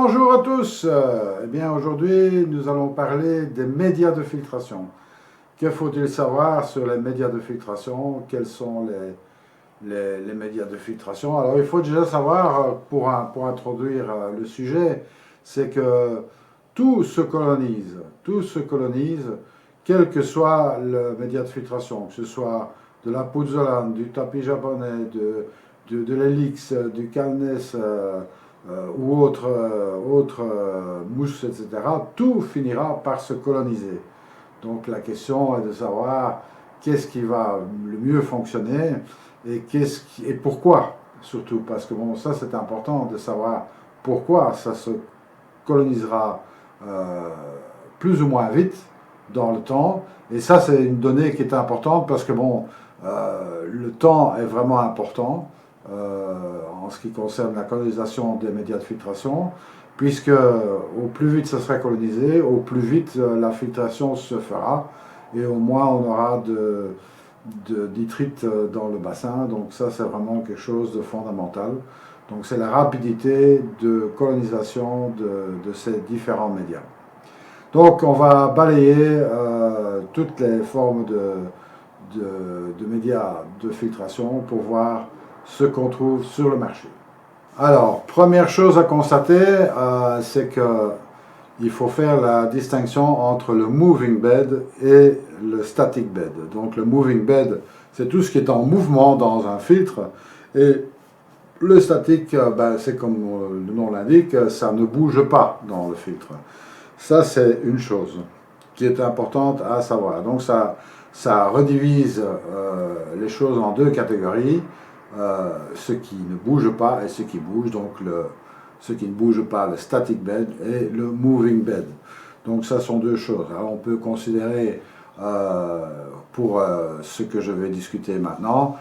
Bonjour à tous. Eh bien, aujourd'hui, nous allons parler des médias de filtration. Que faut-il savoir sur les médias de filtration? Quels sont les médias de filtration? Alors, il faut déjà savoir, pour introduire le sujet, c'est que tout se colonise, quel que soit le média de filtration, que ce soit de la pouzzolane, du tapis japonais, de l'Helix, du Calnès, ou autre mousse, etc., tout finira par se coloniser. Donc la question est de savoir qu'est-ce qui va le mieux fonctionner et pourquoi, surtout, parce que bon, ça c'est important de savoir pourquoi ça se colonisera plus ou moins vite dans le temps. Et ça c'est une donnée qui est importante parce que bon, le temps est vraiment important en ce qui concerne la colonisation des médias de filtration, puisque au plus vite ça sera colonisé, au plus vite la filtration se fera, et au moins on aura de nitrite dans le bassin. Donc ça c'est vraiment quelque chose de fondamental. Donc c'est la rapidité de colonisation de ces différents médias. Donc on va balayer toutes les formes de médias de filtration pour voir ce qu'on trouve sur le marché. Alors, première chose à constater, c'est qu'il faut faire la distinction entre le moving bed et le static bed. Donc le moving bed, c'est tout ce qui est en mouvement dans un filtre, et le statique, c'est comme le nom l'indique, ça ne bouge pas dans le filtre. Ça, c'est une chose qui est importante à savoir. Donc ça redivise les choses en deux catégories. Ce qui ne bouge pas et ce qui bouge, donc ce qui ne bouge pas, le static bed, et le moving bed. Donc ça sont deux choses. Alors on peut considérer pour ce que je vais discuter maintenant,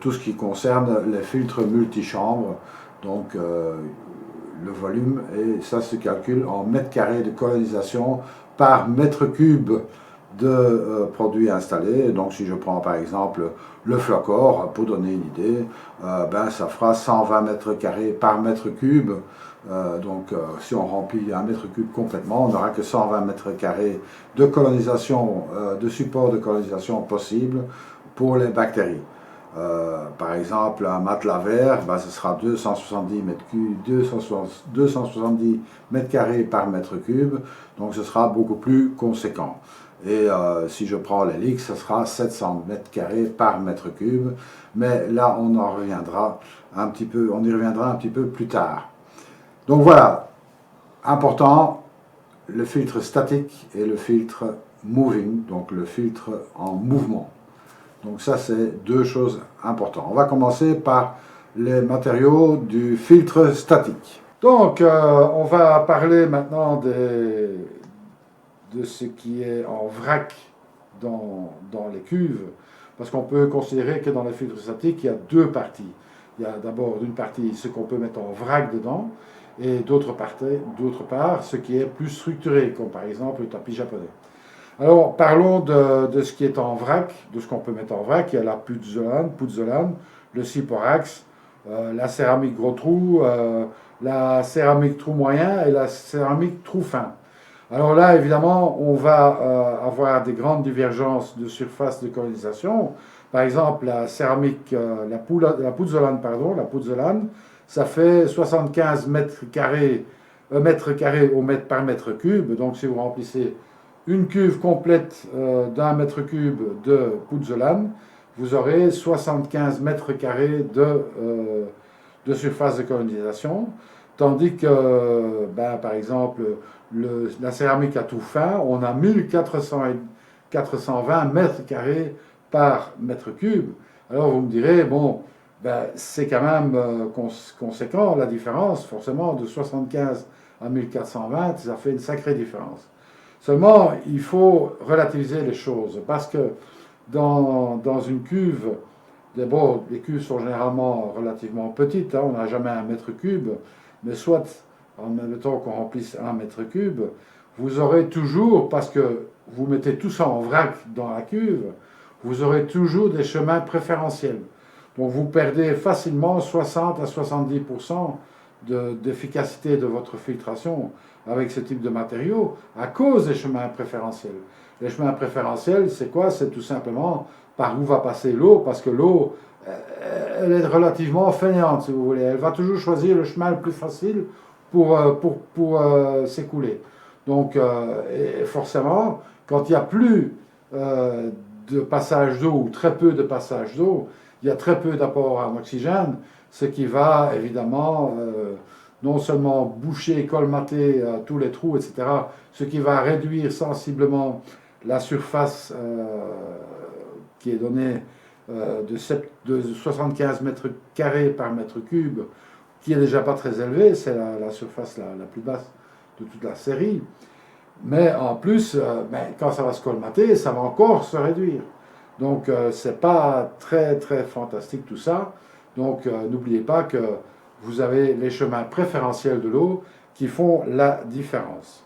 tout ce qui concerne les filtres multichambres, donc le volume, et ça se calcule en mètres carrés de colonisation par mètre cube de produits installés. Donc si je prends par exemple le Flocor, pour donner une idée, ça fera 120 mètres carrés par mètre cube. Si on remplit un mètre cube complètement, on n'aura que 120 mètres carrés de colonisation, de support de colonisation possible pour les bactéries. Par exemple, un matelas vert, ce sera 270 mètres cubes, 270 mètres carrés par mètre cube, donc ce sera beaucoup plus conséquent. Et si je prends l'Helix, ce sera 700 mètres carrés par mètre cube, mais là on y reviendra un petit peu plus tard. Donc voilà, important, le filtre statique et le filtre moving, donc le filtre en mouvement. Donc ça, c'est deux choses importantes. On va commencer par les matériaux du filtre statique. Donc, on va parler maintenant de ce qui est en vrac dans les cuves, parce qu'on peut considérer que dans les filtres statiques, il y a deux parties. Il y a d'abord d'une partie ce qu'on peut mettre en vrac dedans, et d'autre part ce qui est plus structuré, comme par exemple le tapis japonais. Alors, parlons de ce qui est en vrac, de ce qu'on peut mettre en vrac. Il y a la pouzzolane, le Syporax, la céramique gros trou, la céramique trou moyen et la céramique trou fin. Alors là, évidemment, on va avoir des grandes divergences de surface de colonisation. Par exemple, la céramique, la pouzzolane, ça fait 75 mètres carrés par mètre cube. Donc, si vous remplissez une cuve complète d'un mètre cube de pouzzolane, vous aurez 75 mètres carrés de surface de colonisation, tandis que, par exemple, la céramique à tout fin, on a 1420 mètres carrés par mètre cube. Alors vous me direz, bon, c'est quand même conséquent la différence, forcément, de 75 à 1420, ça fait une sacrée différence. Seulement, il faut relativiser les choses, parce que dans une cuve, les cuves sont généralement relativement petites, on n'a jamais un mètre cube, mais soit, en même temps qu'on remplisse un mètre cube, vous aurez toujours, parce que vous mettez tout ça en vrac dans la cuve, vous aurez toujours des chemins préférentiels. Donc vous perdez facilement 60 à 70% d'efficacité de votre filtration avec ce type de matériaux à cause des chemins préférentiels. Les chemins préférentiels, c'est quoi? C'est tout simplement par où va passer l'eau, parce que l'eau, elle est relativement fainéante, si vous voulez. Elle va toujours choisir le chemin le plus facile pour s'écouler. Donc, et forcément, quand il n'y a plus de passage d'eau ou très peu de passage d'eau, il y a très peu d'apport en oxygène, ce qui va évidemment non seulement boucher, colmater tous les trous, etc., ce qui va réduire sensiblement la surface qui est donnée de 75 mètres carrés par mètre cube, qui est déjà pas très élevée, c'est la surface la plus basse de toute la série. Mais en plus, quand ça va se colmater, ça va encore se réduire. Donc, c'est pas très très fantastique tout ça. Donc, n'oubliez pas que vous avez les chemins préférentiels de l'eau qui font la différence.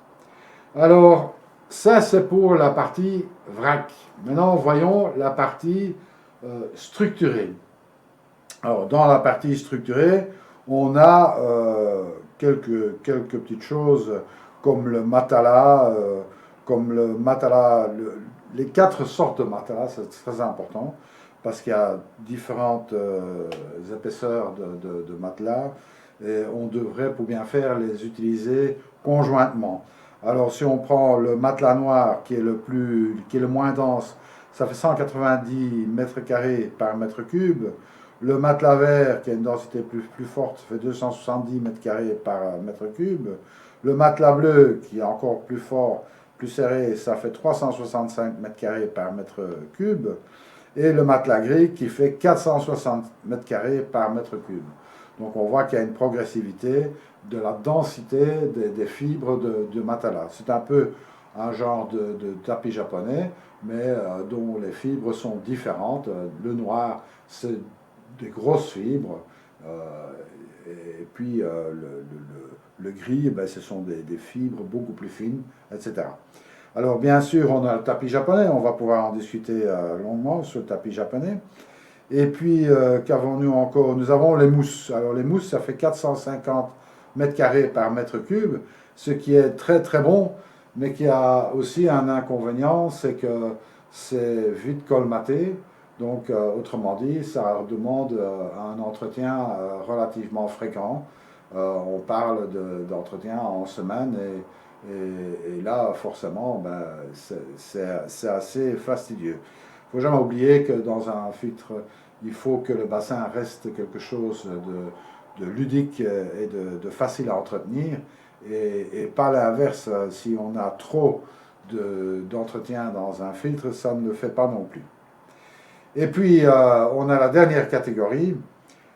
Alors, ça c'est pour la partie vrac. Maintenant, voyons la partie structurée. Alors, dans la partie structurée, on a quelques petites choses comme le matelas, les 4 sortes de matelas, c'est très important, parce qu'il y a différentes épaisseurs de matelas, et on devrait, pour bien faire, les utiliser conjointement. Alors, si on prend le matelas noir, qui est le moins dense, ça fait 190 mètres carrés par mètre cube. Le matelas vert, qui a une densité plus forte, fait 270 mètres carrés par mètre cube. Le matelas bleu, qui est encore plus fort, plus serré, ça fait 365 mètres carrés par mètre cube. Et le matelas gris, qui fait 460 mètres carrés par mètre cube. Donc on voit qu'il y a une progressivité de la densité des fibres de matelas. C'est un peu un genre de tapis japonais, mais dont les fibres sont différentes. Le noir, c'est des grosses fibres, et puis le gris, ben, ce sont des fibres beaucoup plus fines, etc. Alors bien sûr, on a le tapis japonais, on va pouvoir en discuter longuement sur le tapis japonais. Et puis, qu'avons-nous encore? Nous avons les mousses. Alors les mousses, ça fait 450 mètres carrés par mètre cube, ce qui est très très bon, mais qui a aussi un inconvénient, c'est que c'est vite colmaté. Donc, autrement dit, ça demande un entretien relativement fréquent. On parle d'entretien en semaine et là, forcément, ben, c'est assez fastidieux. Il ne faut jamais oublier que dans un filtre, il faut que le bassin reste quelque chose de ludique et de facile à entretenir et pas l'inverse. Si on a trop d'entretien dans un filtre, ça ne le fait pas non plus. Et puis, on a la dernière catégorie,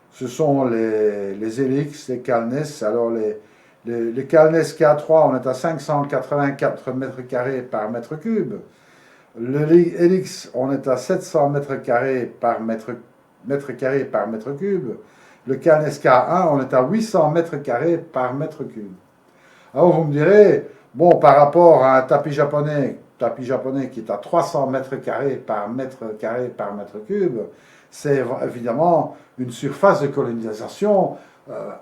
ce sont les Helix, les Calnes. Alors, les Calnes K3, on est à 584 mètres carrés par mètre cube. Le Helix, on est à 700 mètres carrés par mètre cube. Le Calnes K1, on est à 800 mètres carrés par mètre cube. Alors, vous me direz, bon, par rapport à un tapis japonais qui est à 300 mètres carrés par mètre cube, c'est évidemment une surface de colonisation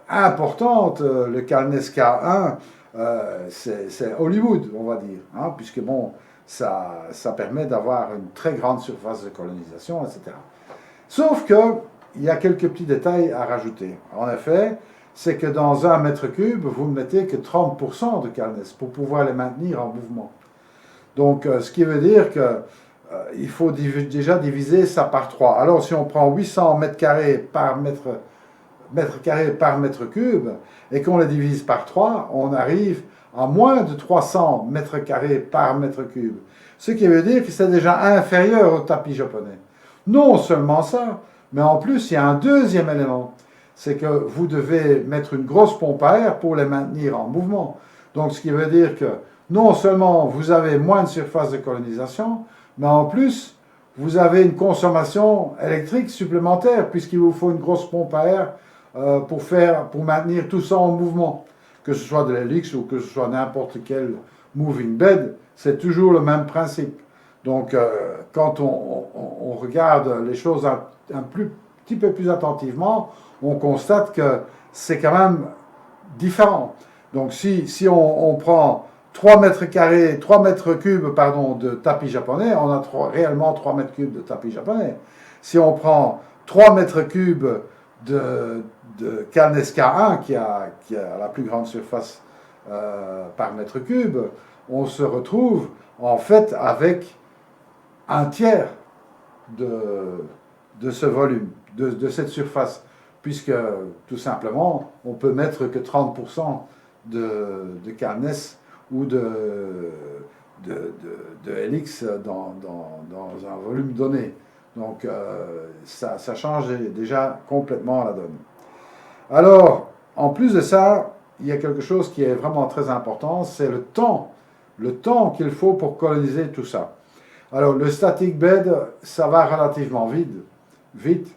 importante. Le Calnes K1, c'est Hollywood, on va dire, hein, puisque bon, ça permet d'avoir une très grande surface de colonisation, etc. Sauf qu'il y a quelques petits détails à rajouter. En effet, c'est que dans un mètre cube, vous ne mettez que 30% de Calnes pour pouvoir les maintenir en mouvement. Donc, ce qui veut dire qu'il faut déjà diviser ça par 3. Alors, si on prend 800 mètres carrés par mètre cube et qu'on les divise par 3, on arrive à moins de 300 mètres carrés par mètre cube. Ce qui veut dire que c'est déjà inférieur au tapis japonais. Non seulement ça, mais en plus, il y a un deuxième élément. C'est que vous devez mettre une grosse pompe à air pour les maintenir en mouvement. Donc, ce qui veut dire que non seulement vous avez moins de surface de colonisation, mais en plus, vous avez une consommation électrique supplémentaire, puisqu'il vous faut une grosse pompe à air pour maintenir tout ça en mouvement. Que ce soit de l'hélice ou que ce soit n'importe quel moving bed, c'est toujours le même principe. Donc, quand on regarde les choses un petit peu plus attentivement, on constate que c'est quand même différents. Donc si on prend 3 mètres carrés, 3 mètres cubes pardon, de tapis japonais, on a réellement 3 mètres cubes de tapis japonais. Si on prend 3 mètres cubes de Canes K1, qui a la plus grande surface par mètre cube, on se retrouve en fait avec un tiers de ce volume, de cette surface, puisque tout simplement, on peut mettre que 30% de Canes ou de Helix dans un volume donné. Donc ça change déjà complètement la donne. Alors, en plus de ça, il y a quelque chose qui est vraiment très important, c'est le temps qu'il faut pour coloniser tout ça. Alors, le static bed, ça va relativement vite.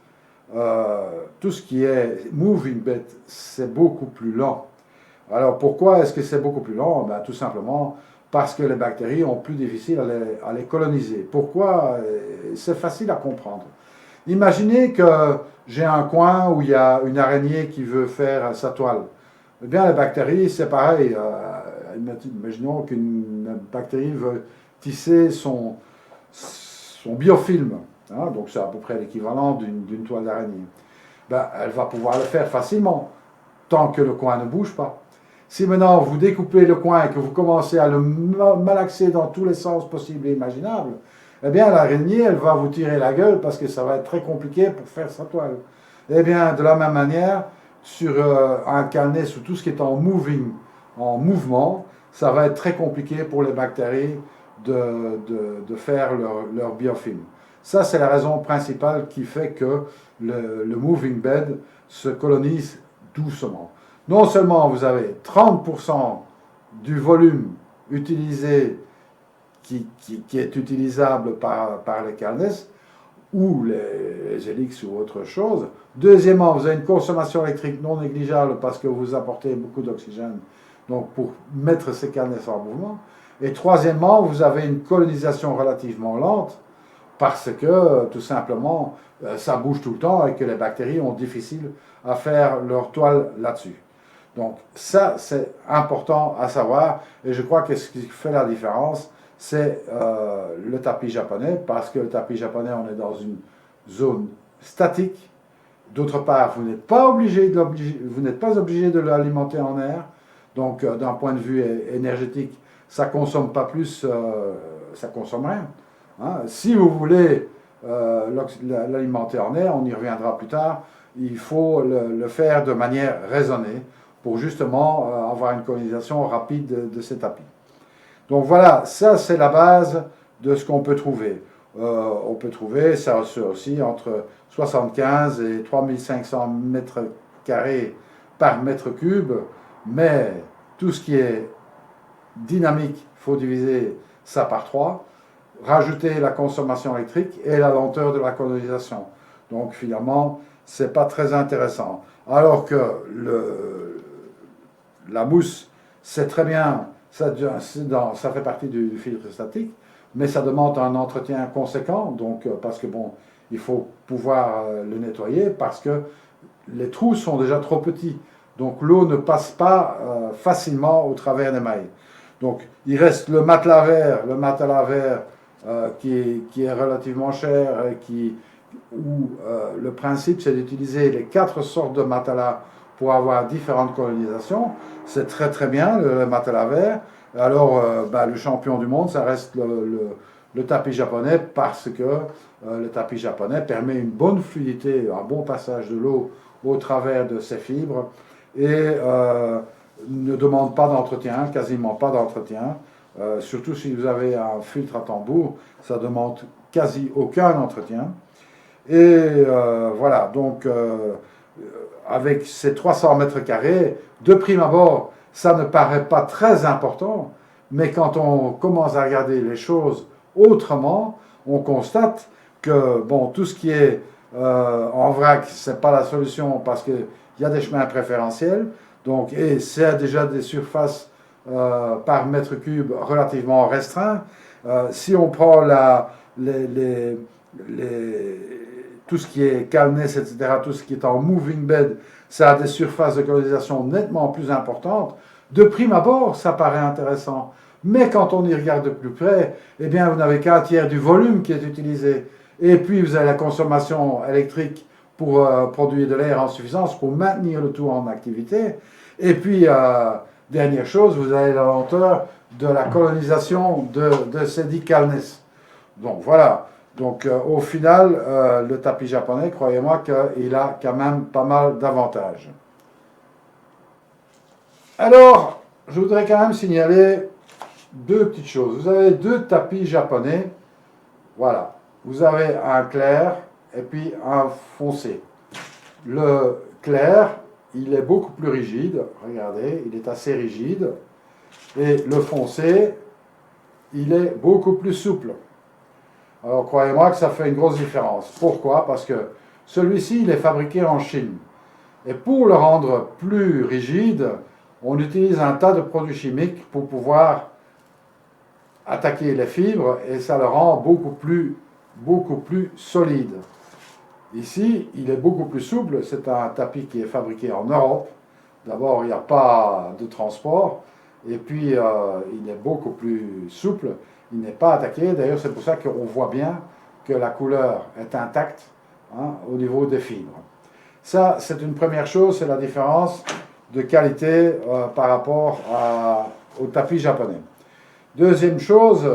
Tout ce qui est moving bed, c'est beaucoup plus lent. Alors, pourquoi est-ce que c'est beaucoup plus lent? Ben, tout simplement parce que les bactéries ont plus difficile à les coloniser. Pourquoi? C'est facile à comprendre. Imaginez que j'ai un coin où il y a une araignée qui veut faire sa toile. Eh bien, les bactéries, c'est pareil. Imaginons qu'une bactérie veut tisser son biofilm. Hein, donc, c'est à peu près l'équivalent d'une toile d'araignée. Ben, elle va pouvoir le faire facilement, tant que le coin ne bouge pas. Si maintenant vous découpez le coin et que vous commencez à le malaxer dans tous les sens possibles et imaginables, eh bien l'araignée, elle va vous tirer la gueule parce que ça va être très compliqué pour faire sa toile. Eh bien, de la même manière, sur un Canes ou tout ce qui est en mouvement, ça va être très compliqué pour les bactéries de faire leur biofilm. Ça, c'est la raison principale qui fait que le moving bed se colonise doucement. Non seulement vous avez 30% du volume utilisé qui est utilisable par les Canes ou les Helix ou autre chose. Deuxièmement, vous avez une consommation électrique non négligeable parce que vous apportez beaucoup d'oxygène donc pour mettre ces Canes en mouvement. Et troisièmement, vous avez une colonisation relativement lente parce que tout simplement ça bouge tout le temps et que les bactéries ont difficile à faire leur toile là-dessus. Donc ça, c'est important à savoir, et je crois que ce qui fait la différence, c'est le tapis japonais, parce que le tapis japonais, on est dans une zone statique. D'autre part, vous n'êtes pas obligé de l'alimenter en air, donc d'un point de vue énergétique, ça ne consomme pas plus, ça ne consomme rien. Hein. Si vous voulez l'alimenter en air, on y reviendra plus tard, il faut le faire de manière raisonnée, pour justement avoir une colonisation rapide de ces tapis. Donc voilà, ça c'est la base de ce qu'on peut trouver. On peut trouver ça aussi entre 75 et 3500 mètres carrés par mètre cube, mais tout ce qui est dynamique, il faut diviser ça par 3, rajouter la consommation électrique et la lenteur de la colonisation. Donc finalement, ce n'est pas très intéressant. Alors que la mousse, c'est très bien, ça fait partie du filtre statique, mais ça demande un entretien conséquent, donc parce que bon, il faut pouvoir le nettoyer, parce que les trous sont déjà trop petits, donc l'eau ne passe pas facilement au travers des mailles. Donc il reste le matelas vert qui est relativement cher, où le principe c'est d'utiliser les 4 sortes de matelas pour avoir différentes colonisations. C'est très très bien le matelas vert. Alors le champion du monde, ça reste le tapis japonais, parce que le tapis japonais permet une bonne fluidité, un bon passage de l'eau au travers de ses fibres, et ne demande pas d'entretien, quasiment pas d'entretien. Surtout si vous avez un filtre à tambour, ça demande quasi aucun entretien. Et voilà, donc avec ces 300 mètres carrés, de prime abord, ça ne paraît pas très important, mais quand on commence à regarder les choses autrement, on constate que bon, tout ce qui est en vrac, ce n'est pas la solution, parce qu'il y a des chemins préférentiels, donc, et c'est déjà des surfaces par mètre cube relativement restreintes. Si on prend tout ce qui est Canes, etc., tout ce qui est en moving bed, ça a des surfaces de colonisation nettement plus importantes. De prime abord, ça paraît intéressant. Mais quand on y regarde de plus près, eh bien, vous n'avez qu'un tiers du volume qui est utilisé. Et puis, vous avez la consommation électrique pour produire de l'air en suffisance, pour maintenir le tout en activité. Et puis, dernière chose, vous avez la lenteur de la colonisation de ces dix calness. Donc, voilà. Donc, au final, le tapis japonais, croyez-moi qu'il a quand même pas mal d'avantages. Alors, je voudrais quand même signaler deux petites choses. Vous avez deux tapis japonais. Voilà. Vous avez un clair et puis un foncé. Le clair, il est beaucoup plus rigide. Regardez, il est assez rigide. Et le foncé, il est beaucoup plus souple. Alors, croyez-moi que ça fait une grosse différence. Pourquoi? Parce que celui-ci, il est fabriqué en Chine. Et pour le rendre plus rigide, on utilise un tas de produits chimiques pour pouvoir attaquer les fibres et ça le rend beaucoup plus solide. Ici, il est beaucoup plus souple. C'est un tapis qui est fabriqué en Europe. D'abord, il n'y a pas de transport. Et puis, il est beaucoup plus souple. Il n'est pas attaqué. D'ailleurs, c'est pour ça qu'on voit bien que la couleur est intacte au niveau des fibres. Ça, c'est une première chose, c'est la différence de qualité par rapport au tapis japonais. Deuxième chose,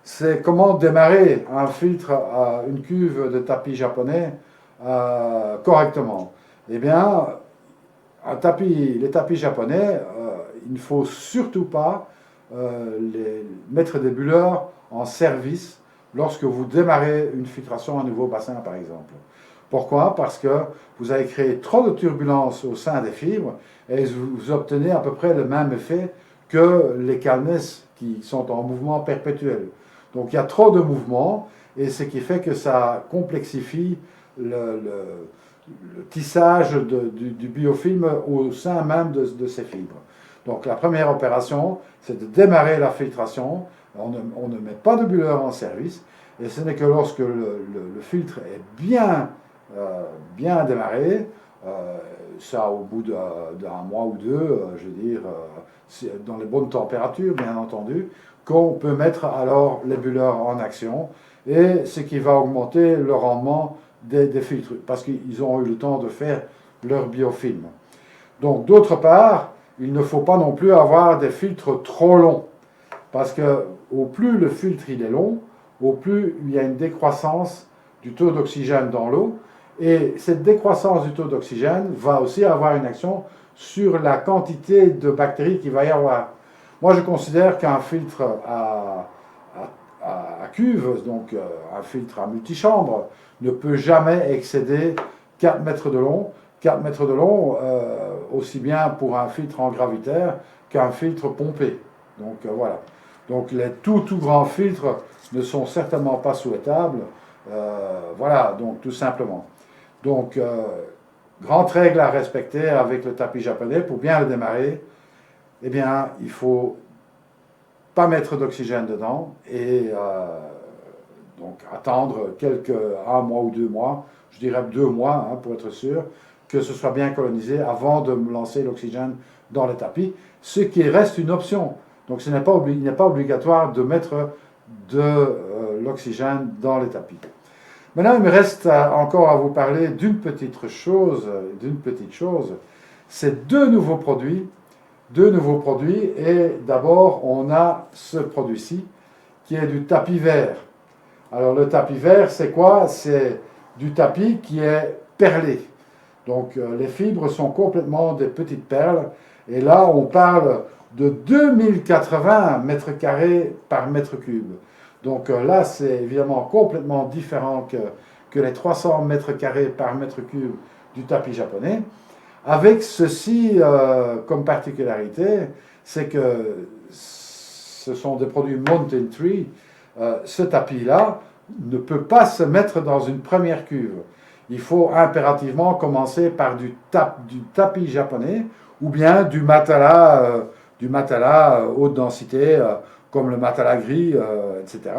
c'est comment démarrer un filtre, une cuve de tapis japonais correctement. Eh bien, les tapis japonais, il ne faut surtout pas mettre des bulleurs en service lorsque vous démarrez une filtration à un nouveau bassin, par exemple. Pourquoi? Parce que vous avez créé trop de turbulences au sein des fibres et vous obtenez à peu près le même effet que les calness qui sont en mouvement perpétuel. Donc il y a trop de mouvements et ce qui fait que ça complexifie le tissage du biofilm au sein même de ces fibres. Donc la première opération, c'est de démarrer la filtration. On ne met pas de bulleur en service et ce n'est que lorsque le filtre est bien démarré, ça au bout d'un mois ou deux, je veux dire, dans les bonnes températures, bien entendu, qu'on peut mettre alors les bulleurs en action, et ce qui va augmenter le rendement des filtres, parce qu'ils ont eu le temps de faire leur biofilm. Donc, d'autre part, il ne faut pas non plus avoir des filtres trop longs, parce que au plus le filtre il est long, au plus il y a une décroissance du taux d'oxygène dans l'eau, et cette décroissance du taux d'oxygène va aussi avoir une action sur la quantité de bactéries qu'il va y avoir. Moi, je considère qu'un filtre à cuve, donc un filtre à multichambre, ne peut jamais excéder 4 mètres de long. 4 mètres de long, aussi bien pour un filtre en gravitaire qu'un filtre pompé. Donc voilà. Donc les tout grands filtres ne sont certainement pas souhaitables. Voilà, donc tout simplement. Donc, grande règle à respecter avec le tapis japonais pour bien le démarrer, eh bien, il ne faut pas mettre d'oxygène dedans et donc attendre un mois ou 2 mois, je dirais 2 mois pour être sûr, que ce soit bien colonisé avant de lancer l'oxygène dans le tapis, ce qui reste une option. Donc, il n'est pas obligatoire de mettre de l'oxygène dans les tapis. Maintenant, il me reste encore à vous parler d'une petite chose, c'est deux nouveaux produits, et d'abord, on a ce produit-ci, qui est du tapis vert. Alors, le tapis vert, c'est quoi? C'est du tapis qui est perlé. Donc, les fibres sont complètement des petites perles, et là, on parle de 2080 mètres carrés par mètre cube. Donc là, c'est évidemment complètement différent que les 300 mètres carrés par mètre cube du tapis japonais. Avec ceci comme particularité, c'est que ce sont des produits Mountain Tree. Ce tapis-là ne peut pas se mettre dans une première cuve. Il faut impérativement commencer par du tapis japonais ou bien du matelas haute densité, comme le matelas gris, etc.,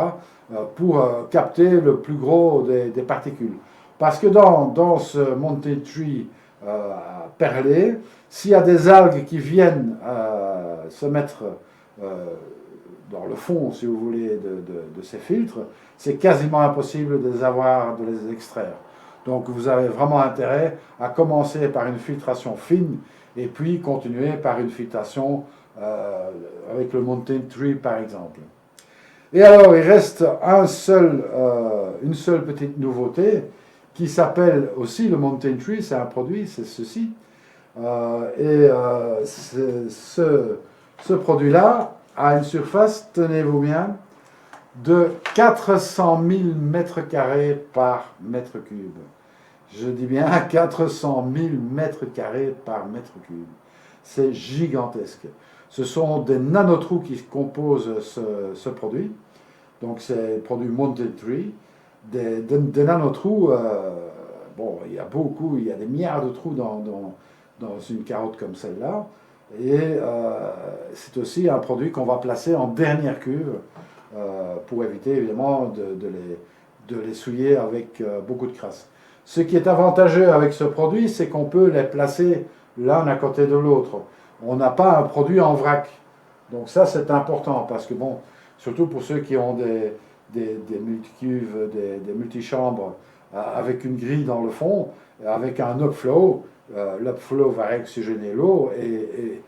pour capter le plus gros des particules. Parce que dans ce Mountain Tree perlé. S'il y a des algues qui viennent se mettre dans le fond, si vous voulez, de ces filtres, c'est quasiment impossible de les avoir, de les extraire. Donc vous avez vraiment intérêt à commencer par une filtration fine et puis continuer par une filtration avec le Mountain Tree par exemple. Et alors il reste une seule petite nouveauté qui s'appelle aussi le Mountain Tree, c'est un produit, c'est ceci. Ce produit-là a une surface, tenez-vous bien, de 400 000 mètres carrés par mètre cube. Je dis bien 400 000 mètres carrés par mètre cube. C'est gigantesque. Ce sont des nanotrous qui composent ce produit. Donc c'est le produit Mountain Tree. Des nanotrous, bon, il y a beaucoup, il y a des milliards de trous dans une carotte comme celle-là. Et c'est aussi un produit qu'on va placer en dernière cuve pour éviter évidemment de les souiller avec beaucoup de crasse. Ce qui est avantageux avec ce produit, c'est qu'on peut les placer l'un à côté de l'autre. On n'a pas un produit en vrac. Donc ça, c'est important parce que, bon, surtout pour ceux qui ont des multicuves, des multichambres avec une grille dans le fond, avec un upflow, l'upflow va réoxygéner l'eau et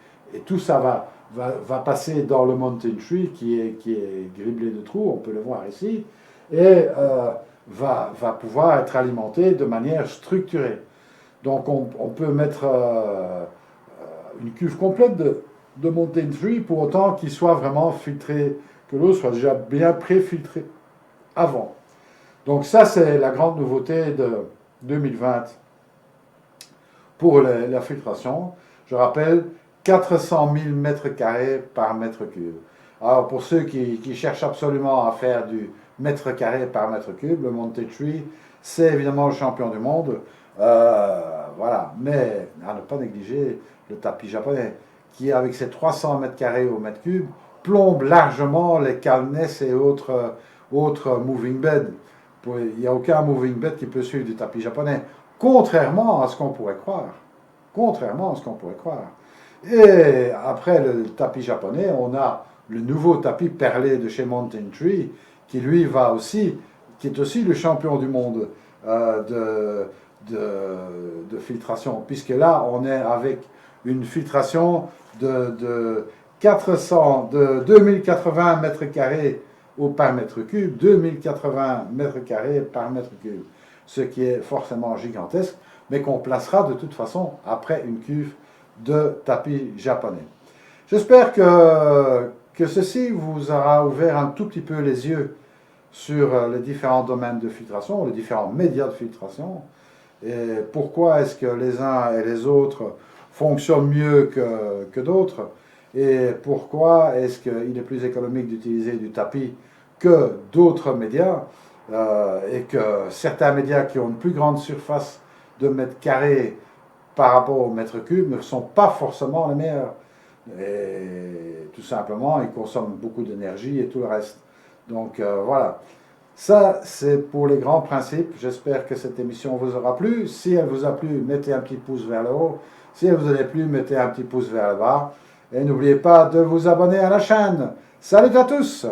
tout ça va passer dans le Mountain Tree qui est criblé de trous, on peut le voir ici, et va pouvoir être alimenté de manière structurée. Donc on peut mettre une cuve complète de Mountain Tree pour autant qu'il soit vraiment filtré, que l'eau soit déjà bien pré-filtrée avant. Donc ça c'est la grande nouveauté de 2020 pour la filtration. Je rappelle, 400 000 mètres carrés par mètre cube. Alors pour ceux qui cherchent absolument à faire du mètre carré par mètre cube, le Mountain Tree, c'est évidemment le champion du monde. Voilà, mais à ne pas négliger le tapis japonais, qui avec ses 300 mètres carrés au mètre cube, plombe largement les calness et autres moving beds. Il n'y a aucun moving bed qui peut suivre du tapis japonais, contrairement à ce qu'on pourrait croire. Contrairement à ce qu'on pourrait croire. Et après le tapis japonais, on a le nouveau tapis perlé de chez Mountain Tree, qui lui qui est aussi le champion du monde de filtration, puisque là, on est avec une filtration de 2080 mètres carrés par mètre cube, 2080 mètres carrés par mètre cube, ce qui est forcément gigantesque, mais qu'on placera de toute façon après une cuve de tapis japonais. J'espère que ceci vous aura ouvert un tout petit peu les yeux sur les différents domaines de filtration, les différents médias de filtration, et pourquoi est-ce que les uns et les autres fonctionnent mieux que d'autres, et pourquoi est-ce qu'il est plus économique d'utiliser du tapis que d'autres médias, et que certains médias qui ont une plus grande surface de mètres carrés par rapport au mètre cube ne sont pas forcément les meilleurs. Et tout simplement, ils consomment beaucoup d'énergie et tout le reste. Donc voilà. Ça, c'est pour les grands principes. J'espère que cette émission vous aura plu. Si elle vous a plu, mettez un petit pouce vers le haut. Si elle vous a plu, mettez un petit pouce vers le bas. Et n'oubliez pas de vous abonner à la chaîne. Salut à tous!